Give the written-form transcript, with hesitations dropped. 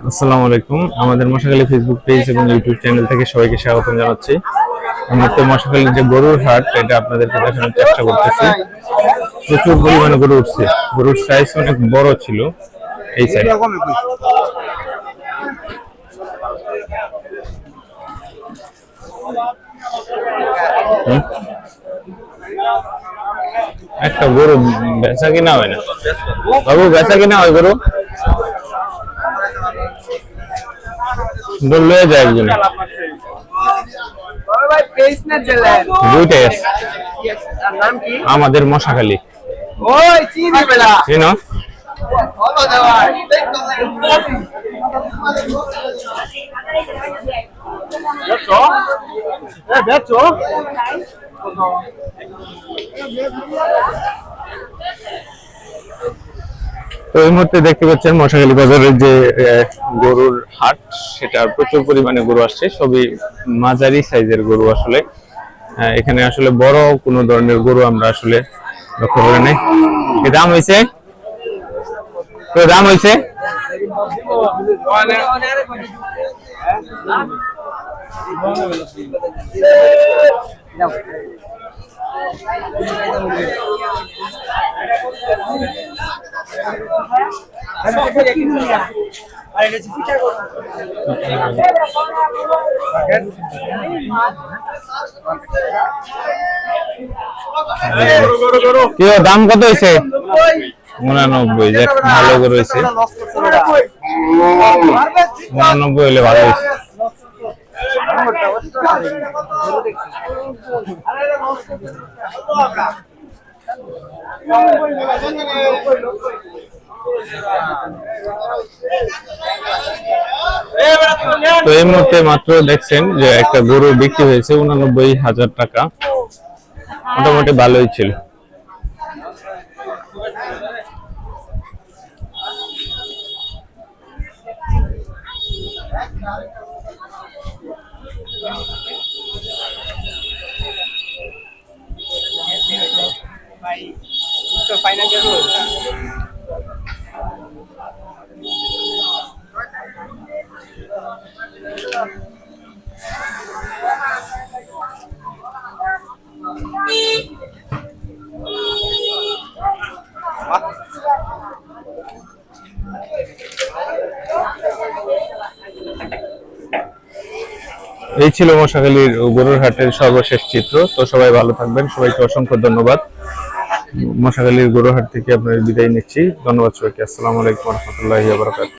আসসালামু আলাইকুম। আমাদের মশাখালী ফেসবুক পেজ এবং ইউটিউব চ্যানেল থেকে সবাইকে স্বাগতম জানাচ্ছি। আমরা তো মশাখালীর যে গরুর হাট এটা আপনাদেরকে দেখানোর চেষ্টা করতেছি। প্রচুর পরিমাণে গরু উঠছে, গরুর সাইজ অনেক বড় ছিল এই সাইড। একটা গরু বেচা কিনা হয় না বাবু, বেচা কিনা হয় গরু লয়ে যায় একজন দুইটাই আছে আমাদের মশাখালী। চিনো তো এই মুহূর্তে দেখতে পাচ্ছেন মশাখালী বাজারের যে গরুর হাট, সেটা প্রচুর পরিমাণে গরু আসছে, সবই মাঝারি সাইজের গরু। আসলে এখানে আসলে বড় কোনো ধরনের গরু আমরা আসলে লক্ষ্য করে নাই। দাম হয়েছে তো দাম হয়েছে দাম কত হয়েছে? 89। ভালো করে হয়েছে, 89 হলে ভালো হয়েছে। তো এই মুহূর্তে মাত্র দেখছেন যে একটা গরু বিক্রি হয়েছে 89,000 টাকা, মোটামুটি ভালোই ছিল। এই ছিল মশাখালীর গরুর হাটের সর্বশেষ চিত্র। তো সবাই ভালো থাকবেন, সবাইকে অসংখ্য ধন্যবাদ। মশাখালীর গরুর হাট থেকে আপনাদের বিদায় নিচ্ছি। ধন্যবাদ সবাইকে। আসসালামু আলাইকুম ওয়া রাহমাতুল্লাহি ওয়া বারাকাতুহু।